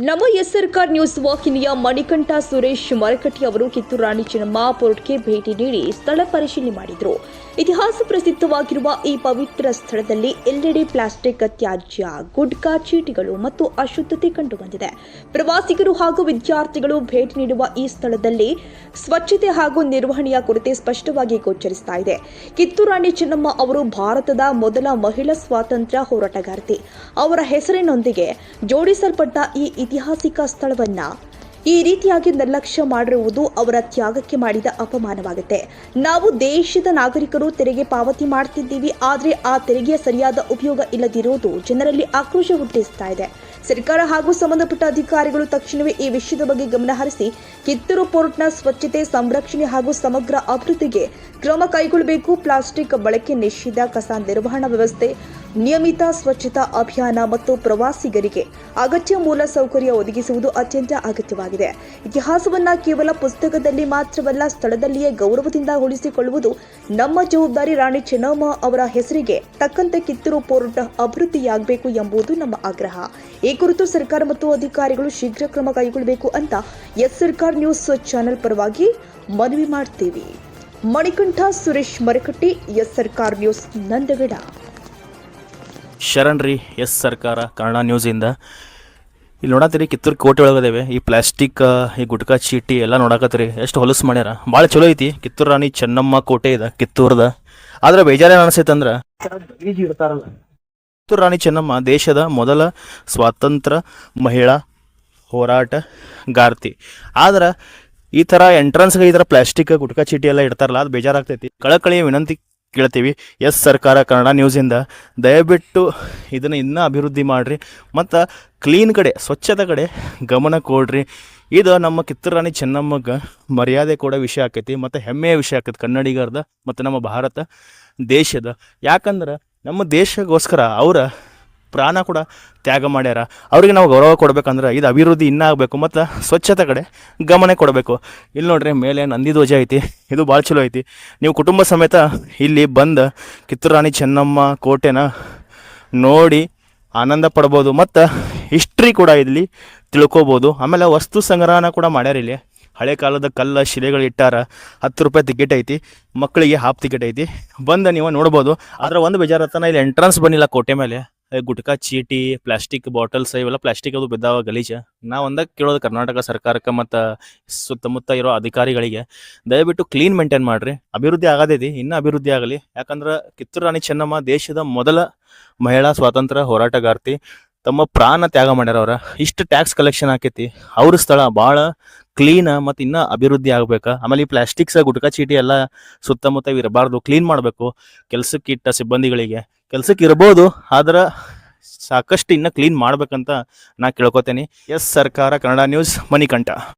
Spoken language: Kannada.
ನಮ್ಮ ಎಸ್ ಸರ್ಕಾರ ನ್ಯೂಸ್ ವಾಹಿನಿಯ ಮಣಿಕಂಠ ಸುರೇಶ್ ಮರಕಟ್ಟಿ ಅವರು ಕಿತ್ತೂರು ರಾಣಿ ಚೆನ್ನಮ್ಮ ಪೋರ್ಟ್ಗೆ ಭೇಟಿ ನೀಡಿ ಸ್ಥಳ ಪರಿಶೀಲನೆ ಮಾಡಿದರು. ಇತಿಹಾಸ ಪ್ರಸಿದ್ಧವಾಗಿರುವ ಈ ಪವಿತ್ರ ಸ್ಥಳದಲ್ಲಿ ಎಲ್ಲೆಡೆ ಪ್ಲಾಸ್ಟಿಕ್ ತ್ಯಾಜ್ಯ, ಗುಡ್ಕಾ ಚೀಟಿಗಳು ಮತ್ತು ಅಶುದ್ಧತೆ ಕಂಡುಬಂದಿದೆ. ಪ್ರವಾಸಿಗರು ಹಾಗೂ ವಿದ್ಯಾರ್ಥಿಗಳು ಭೇಟಿ ನೀಡುವ ಈ ಸ್ಥಳದಲ್ಲಿ ಸ್ವಚ್ಛತೆ ಹಾಗೂ ನಿರ್ವಹಣೆಯ ಕೊರತೆ ಸ್ಪಷ್ಟವಾಗಿ ಗೋಚರಿಸುತ್ತಾ ಇದೆ. ಕಿತ್ತೂರು ರಾಣಿ ಚೆನ್ನಮ್ಮ ಅವರು ಭಾರತದ ಮೊದಲ ಮಹಿಳಾ ಸ್ವಾತಂತ್ರ್ಯ ಹೋರಾಟಗಾರ್ತಿ. ಅವರ ಹೆಸರಿನೊಂದಿಗೆ ಜೋಡಿಸಲ್ಪಟ್ಟ ಈ ಐತಿಹಾಸಿಕ ಸ್ಥಳವನ್ನ ಈ ರೀತಿಯಾಗಿ ನಿರ್ಲಕ್ಷ್ಯ ಮಾಡಿರುವುದು ಅವರ ತ್ಯಾಗಕ್ಕೆ ಮಾಡಿದ ಅಪಮಾನವಾಗುತ್ತೆ. ನಾವು ದೇಶದ ನಾಗರಿಕರು ತೆರಿಗೆ ಪಾವತಿ ಮಾಡ್ತಿದ್ದೀವಿ, ಆದರೆ ಆ ತೆರಿಗೆಯ ಸರಿಯಾದ ಉಪಯೋಗ ಇಲ್ಲದಿರುವುದು ಜನರಲ್ಲಿ ಆಕ್ರೋಶ ಹುಟ್ಟಿಸ್ತಾ ಇದೆ. ಸರ್ಕಾರ ಹಾಗೂ ಸಂಬಂಧಪಟ್ಟ ಅಧಿಕಾರಿಗಳು ತಕ್ಷಣವೇ ಈ ವಿಷಯದ ಬಗ್ಗೆ ಗಮನ ಹರಿಸಿ ಕಿತ್ತೂರು ಪೋರ್ಟ್ನ ಸ್ವಚ್ಛತೆ, ಸಂರಕ್ಷಣೆ ಹಾಗೂ ಸಮಗ್ರ ಅಭಿವೃದ್ಧಿಗೆ ಕ್ರಮ ಕೈಗೊಳ್ಳಬೇಕು. ಪ್ಲಾಸ್ಟಿಕ್ ಬಳಕೆ ನಿಷೇಧ, ಕಸ ನಿರ್ವಹಣಾ ವ್ಯವಸ್ಥೆ, ನಿಯಮಿತ ಸ್ವಚ್ಛತಾ ಅಭಿಯಾನ ಮತ್ತು ಪ್ರವಾಸಿಗರಿಗೆ ಅಗತ್ಯ ಮೂಲ ಸೌಕರ್ಯ ಒದಗಿಸುವುದು ಅತ್ಯಂತ ಅಗತ್ಯವಾಗಿದೆ. ಇತಿಹಾಸವನ್ನ ಕೇವಲ ಪುಸ್ತಕದಲ್ಲಿ ಮಾತ್ರವಲ್ಲ, ಸ್ಥಳದಲ್ಲಿಯೇ ಗೌರವದಿಂದ ಉಳಿಸಿಕೊಳ್ಳುವುದು ನಮ್ಮ ಜವಾಬ್ದಾರಿ. ರಾಣಿ ಚೆನ್ನಮ್ಮ ಅವರ ಹೆಸರಿಗೆ ತಕ್ಕಂತೆ ಕಿತ್ತೂರು ಪೋರ್ಟ್ ಅಭಿವೃದ್ಧಿಯಾಗಬೇಕು ಎಂಬುದು ನಮ್ಮ ಆಗ್ರಹ. ಈ ಕುರಿತು ಸರ್ಕಾರ ಮತ್ತು ಅಧಿಕಾರಿಗಳು ಶೀಘ್ರ ಕ್ರಮ ಕೈಗೊಳ್ಳಬೇಕು ಅಂತ ಎಸ್ ಸರ್ಕಾರ ನ್ಯೂಸ್ ಚಾನೆಲ್ ಪರವಾಗಿ ಮನವಿ ಮಾಡ್ತೀವಿ. ಮಣಿಕಂಠ ಸುರೇಶ್ ಮರಕಟ್ಟಿ, ಎಸ್ ಸರ್ಕಾರ ನ್ಯೂಸ್, ನಂದಗಡ. ಶರಣ್ರಿ, ಎಸ್ ಸರ್ಕಾರ ಕನ್ನಡ ನ್ಯೂಸಿಂದ. ಇಲ್ಲಿ ನೋಡತ್ತೀರಿ ಕಿತ್ತೂರು ಕೋಟೆ ಒಳಗದೇವೆ ಈ ಪ್ಲಾಸ್ಟಿಕ್, ಈ ಗುಟ್ಕಾ ಚೀಟಿ ಎಲ್ಲ ನೋಡಕತ್ತೀರಿ. ಎಷ್ಟು ಹೊಲಸು ಮಾಡ್ಯಾರ, ಭಾಳ ಚಲೋ ಐತಿ. ಕಿತ್ತೂರು ರಾಣಿ ಚೆನ್ನಮ್ಮ ಕೋಟೆ ಇದೆ ಕಿತ್ತೂರದ. ಆದ್ರೆ ಬೇಜಾರೇನು ಅನಿಸೈತಂದ್ರೆ ಇಡ್ತಾರಲ್ಲ. ಕಿತ್ತೂರು ರಾಣಿ ಚೆನ್ನಮ್ಮ ದೇಶದ ಮೊದಲ ಸ್ವಾತಂತ್ರ್ಯ ಮಹಿಳಾ ಹೋರಾಟಗಾರ್ತಿ. ಆದ್ರೆ ಈ ಥರ ಎಂಟ್ರನ್ಸ್ಗೆ ಈ ಥರ ಪ್ಲಾಸ್ಟಿಕ್ ಗುಟ್ಕಾ ಚೀಟಿ ಎಲ್ಲ ಇಡ್ತಾರಲ್ಲ, ಅದು ಬೇಜಾರಾಗ್ತೈತಿ. ಕಳಕಳಿಯ ವಿನಂತಿ ಕೇಳ್ತೀವಿ ಎಸ್ ಸರ್ಕಾರ ಕನ್ನಡ ನ್ಯೂಸಿಂದ, ದಯವಿಟ್ಟು ಇದನ್ನು ಇನ್ನೂ ಅಭಿವೃದ್ಧಿ ಮಾಡಿರಿ ಮತ್ತು ಕ್ಲೀನ್ ಕಡೆ, ಸ್ವಚ್ಛತೆ ಕಡೆ ಗಮನ ಕೊಡ್ರಿ. ಇದು ನಮ್ಮ ಕಿತ್ತೂರು ರಾಣಿ ಚೆನ್ನಮ್ಮಗೆ ಮರ್ಯಾದೆ ಕೊಡೋ ವಿಷಯ ಆಕೈತಿ ಮತ್ತು ಹೆಮ್ಮೆಯ ವಿಷಯ ಆಕೈತಿ ಕನ್ನಡಿಗರದ ಮತ್ತು ನಮ್ಮ ಭಾರತ ದೇಶದ. ಯಾಕಂದ್ರೆ ನಮ್ಮ ದೇಶಕ್ಕೋಸ್ಕರ ಅವರ ಪ್ರಾಣ ಕೂಡ ತ್ಯಾಗ ಮಾಡ್ಯಾರ. ಅವ್ರಿಗೆ ನಾವು ಗೌರವ ಕೊಡ್ಬೇಕಂದ್ರೆ ಇದು ಅಭಿವೃದ್ಧಿ ಇನ್ನೂ ಆಗಬೇಕು ಮತ್ತು ಸ್ವಚ್ಛತೆ ಕಡೆ ಗಮನ ಕೊಡಬೇಕು. ಇಲ್ಲಿ ನೋಡ್ರಿ ಮೇಲೆ ನಂದಿ ಧ್ವಜ ಐತಿ, ಇದು ಭಾಳ ಚಲೋ ಐತಿ. ನೀವು ಕುಟುಂಬ ಸಮೇತ ಇಲ್ಲಿ ಬಂದು ಕಿತ್ತೂರು ರಾಣಿ ಚೆನ್ನಮ್ಮ ಕೋಟೆನ ನೋಡಿ ಆನಂದ ಪಡ್ಬೋದು ಮತ್ತು ಹಿಸ್ಟ್ರಿ ಕೂಡ ಇಲ್ಲಿ ತಿಳ್ಕೊಬೋದು. ಆಮೇಲೆ ವಸ್ತು ಸಂಗ್ರಹನ ಕೂಡ ಮಾಡ್ಯಾರ. ಇಲ್ಲಿ ಹಳೆ ಕಾಲದ ಕಲ್ಲ ಶಿಲೆಗಳು ಇಟ್ಟಾರ. 10 ರೂಪಾಯಿ ಟಿಕೆಟ್ ಐತಿ, ಮಕ್ಕಳಿಗೆ ಹಾಫ್ ಟಿಕೆಟ್ ಐತಿ, ಬಂದು ನೀವು ನೋಡ್ಬೋದು. ಆದರೆ ಒಂದು ಬೇಜಾರತನ ಇಲ್ಲಿ ಎಂಟ್ರೆನ್ಸ್ ಬನ್ನಿಲ್ಲ ಕೋಟೆ ಮೇಲೆ. ಗುಟ್ಕಾ ಚೀಟಿ, ಪ್ಲಾಸ್ಟಿಕ್ ಬಾಟಲ್ಸ್ ಇವೆಲ್ಲ ಪ್ಲಾಸ್ಟಿಕ್ ಅದು ಬಿದ್ದಾವ ಗಲೀಜ. ನಾವು ಒಂದಾಗ ಕೇಳೋದು ಕರ್ನಾಟಕ ಸರ್ಕಾರಕ್ಕೆ ಮತ್ತು ಸುತ್ತಮುತ್ತ ಇರೋ ಅಧಿಕಾರಿಗಳಿಗೆ, ದಯವಿಟ್ಟು ಕ್ಲೀನ್ ಮೇಂಟೈನ್ ಮಾಡಿರಿ. ಅಭಿವೃದ್ಧಿ ಆಗತೈತಿ, ಇನ್ನೂ ಅಭಿವೃದ್ಧಿ ಆಗಲಿ. ಯಾಕಂದ್ರೆ ಕಿತ್ತೂರು ರಾಣಿ ಚೆನ್ನಮ್ಮ ದೇಶದ ಮೊದಲ ಮಹಿಳಾ ಸ್ವಾತಂತ್ರ್ಯ ಹೋರಾಟಗಾರ್ತಿ. ತಮ್ಮ ಪ್ರಾಣ ತ್ಯಾಗ ಮಾಡ್ಯಾರ. ಅವ್ರ ಇಷ್ಟು ಟ್ಯಾಕ್ಸ್ ಕಲೆಕ್ಷನ್ ಆಕೈತಿ. ಅವ್ರ ಸ್ಥಳ ಭಾಳ ಕ್ಲೀನ್ ಮತ್ತು ಇನ್ನೂ ಅಭಿವೃದ್ಧಿ ಆಗ್ಬೇಕು. ಆಮೇಲೆ ಈ ಪ್ಲಾಸ್ಟಿಕ್ಸ್ ಗುಟ್ಕಾ ಚೀಟಿ ಎಲ್ಲ ಸುತ್ತಮುತ್ತ ಇರಬಾರ್ದು, ಕ್ಲೀನ್ ಮಾಡಬೇಕು. ಕೆಲ್ಸಕ್ಕೆ ಇಟ್ಟ ಸಿಬ್ಬಂದಿಗಳಿಗೆ ಕೆಲ್ಸಕ್ಕೆ ಇರ್ಬೋದು, ಆದ್ರೆ ಸಾಕಷ್ಟು ಇನ್ನೂ ಕ್ಲೀನ್ ಮಾಡ್ಬೇಕಂತ ನಾ ಕೇಳ್ಕೊತೇನೆ. ಎಸ್ ಸರ್ಕಾರ ಕನ್ನಡ ನ್ಯೂಸ್, ಮಣಿಕಂಠ.